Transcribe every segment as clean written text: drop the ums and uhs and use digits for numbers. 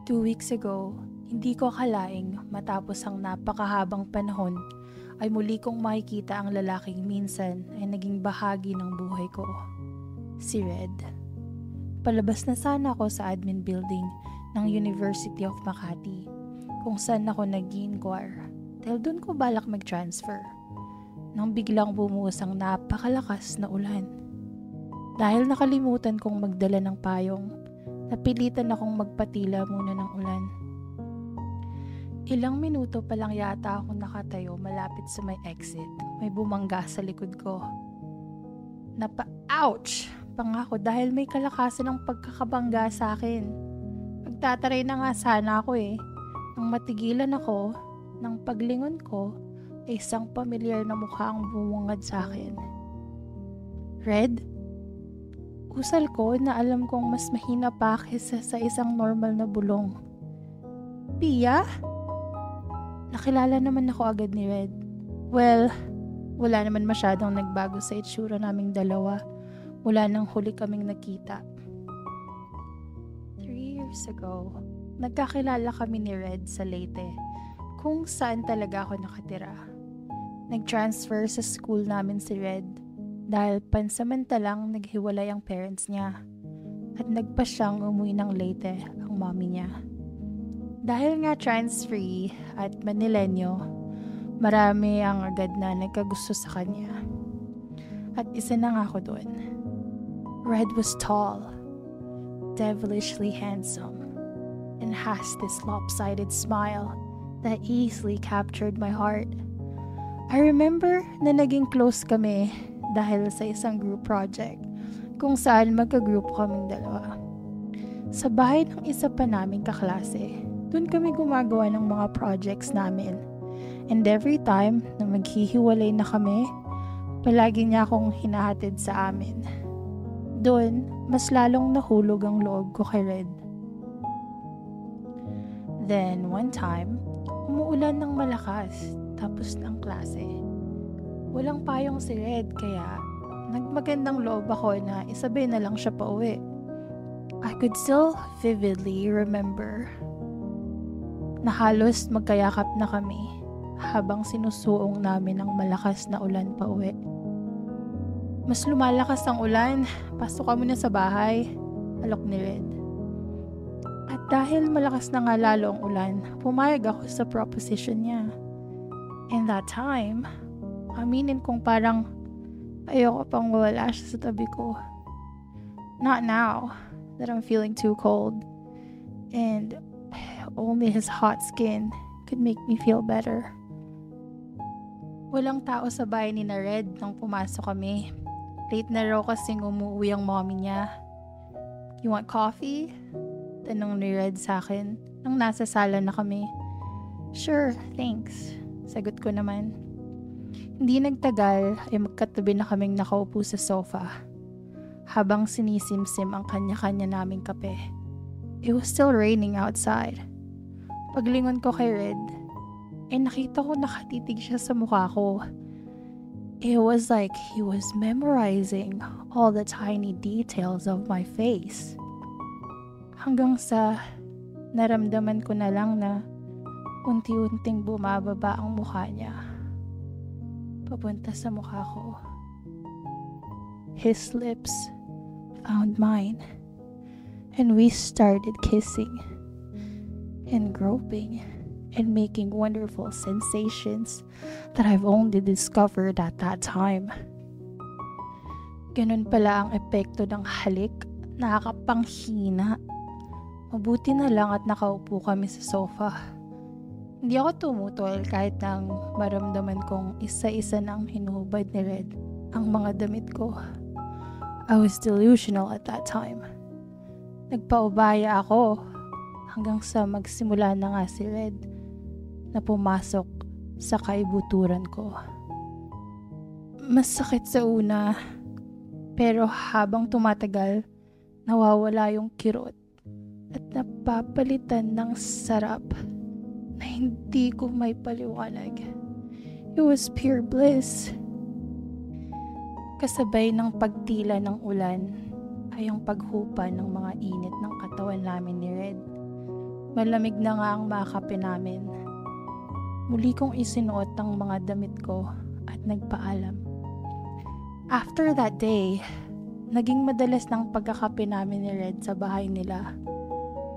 2 weeks ago, hindi ko akalaing matapos ang napakahabang panahon ay muli kong makikita ang lalaking minsan ay naging bahagi ng buhay ko. Si Red. Palabas na sana ako sa admin building ng University of Makati kung saan ako nag-inquire dahil doon ko balak mag-transfer nang biglang bumuhos ang napakalakas na ulan. Dahil nakalimutan kong magdala ng payong, napilitan akong magpatila muna ng ulan. Ilang minuto pa lang yata ako nakatayo malapit sa may exit. May bumangga sa likod ko. Ouch! Pangako dahil may kalakasan ng pagkakabangga sa akin. Magtataray na nga sana ako Nang matigilan ako, nang paglingon ko, ay isang pamilyar na mukha ang bumungad sa akin. Red? Usal ko na alam kong mas mahina pa kaysa sa isang normal na bulong. Pia? Nakilala naman ako agad ni Red. Well, wala naman masyadong nagbago sa itsura naming dalawa mula nang huli kaming nakita. 3 years ago, nagkakilala kami ni Red sa Leyte, kung saan talaga ako nakatira. Nag-transfer sa school namin si Red dahil pansamantalang naghiwalay ang parents niya at nagpa siyang umuwi ng Leyte ang mommy niya. Dahil nga trans-free at Manilenyo, marami ang agad na nagkagusto sa kanya. At isa na nga ako doon. Red was tall, devilishly handsome, and has this lopsided smile that easily captured my heart. I remember na naging close kami dahil sa isang group project kung saan magka-group kaming dalawa. Sa bahay ng isa pa naming kaklase, doon kami gumagawa ng mga projects namin. And every time na maghihiwalay na kami, palagi niya akong hinahatid sa amin. Doon, mas lalong nahulog ang loob ko kay Red. Then, one time, umuulan ng malakas tapos ng klase. Walang payong si Red kaya nagmagandang loob ako na isabay na lang siya pauwi. I could still vividly remember na halos magkayakap na kami habang sinusuong namin ang malakas na ulan pauwi. Mas lumalakas ang ulan, pasok kami na sa bahay, alok ni Red. At dahil malakas na nga lalo ang ulan, pumayag ako sa proposition niya. In that time, aminin kong parang ayoko pang wala siya sa tabi ko. Not now that I'm feeling too cold and only his hot skin could make me feel better. Walang tao sa bahay ni na Red nang pumasok kami. Late na raw kasing umuwi ang mommy niya. You want coffee? Tanong ni Red sa akin nang nasa sala na kami. Sure, thanks. Sagot ko naman. Hindi nagtagal ay magkatabi na kaming nakaupo sa sofa habang sinisimsim ang kanya-kanya naming kape. It was still raining outside. Paglingon ko kay Red, nakita ko nakatitig siya sa mukha ko. It was like he was memorizing all the tiny details of my face. Hanggang sa naramdaman ko na lang na unti-unting bumababa ang mukha niya papunta sa mukha ko. His lips found mine and we started kissing and groping and making wonderful sensations that I've only discovered at that time. Ganun pala ang epekto ng halik, nakakapanghina. Mabuti na lang at nakaupo kami sa sofa. Hindi ako tumutol kahit nang maramdaman kong isa-isa nang hinuhubad ni Red ang mga damit ko. I was delusional at that time. Nagpaubaya ako hanggang sa magsimula na nga si Red na pumasok sa kaibuturan ko. Masakit sa una, pero habang tumatagal, nawawala yung kirot at napapalitan ng sarap na hindi ko may paliwanag. It was pure bliss. Kasabay ng pagtila ng ulan ay ang paghupa ng mga init ng katawan namin ni Red. Malamig na nga ang mga kape namin. Muli kong isinuot ang mga damit ko at nagpaalam. After that day, naging madalas ng pagkakape namin ni Red sa bahay nila.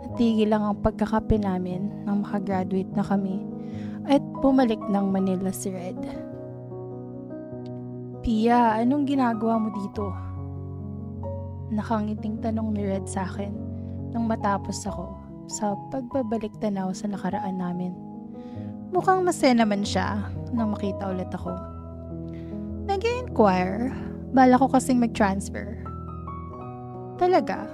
Natigil lang ang pagkakape namin nang makagraduate na kami at bumalik ng Manila si Red. Pia, anong ginagawa mo dito? Nakangiting tanong ni Red sa akin nang matapos ako sa pagbabalik tanaw sa nakaraan namin. Mukhang masaya naman siya nang makita ulit ako. Nag-inquire, bala ko kasing mag-transfer. Talaga?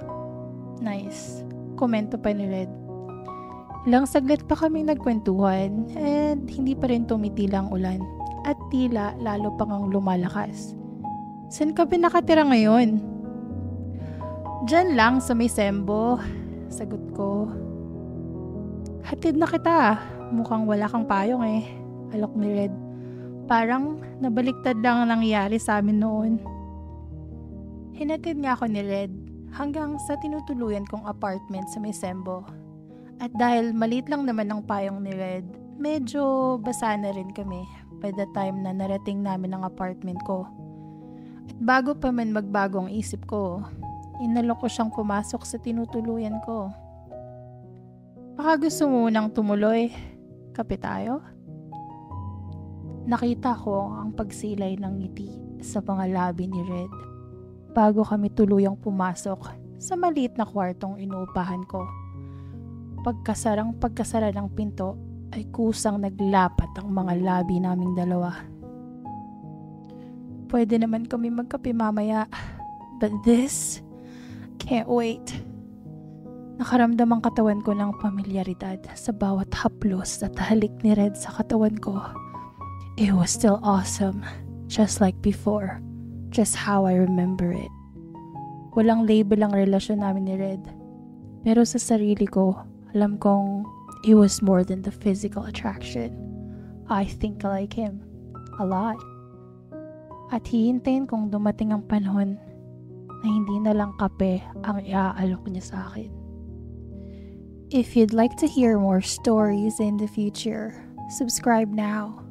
Nice. Komento pa ni Red. Ilang saglit pa kaming nagkwentuhan and hindi pa rin tumitila ang ulan at tila lalo pang ang lumalakas. Saan ka pinakatira ngayon? Diyan lang sa may Sembo, sagot ko. Hatid na kita, mukhang wala kang payong eh, alok ni Red. Parang nabaliktad lang ang nangyari sa amin noon. Hinatid nga ako ni Red hanggang sa tinutuluyan kong apartment sa may Sembo. At dahil maliit lang naman ang payong ni Red, medyo basa na rin kami by the time na narating namin ang apartment ko. At bago pa man magbago ang isip ko, inalok ko siyang pumasok sa tinutuluyan ko. Baka gusto mo nang tumuloy. Kape tayo? Nakita ko ang pagsilay ng ngiti sa mga labi ni Red bago kami tuluyang pumasok sa maliit na kwartong inuupahan ko. Pagkasara ng pinto ay kusang naglapat ang mga labi naming dalawa. Pwede naman kami magkape mamaya, but this, can't wait. Nakaramdam ang katawan ko ng pamilyaridad sa bawat haplos at halik ni Red sa katawan ko. It was still awesome, just like before, just how I remember it. Walang label ang relasyon namin ni Red, pero sa sarili ko, alam kong it was more than the physical attraction. I think I like him a lot. At hihintayin kong dumating ang panahon na hindi na lang kape ang iaalok niya sa akin. If you'd like to hear more stories in the future, subscribe now.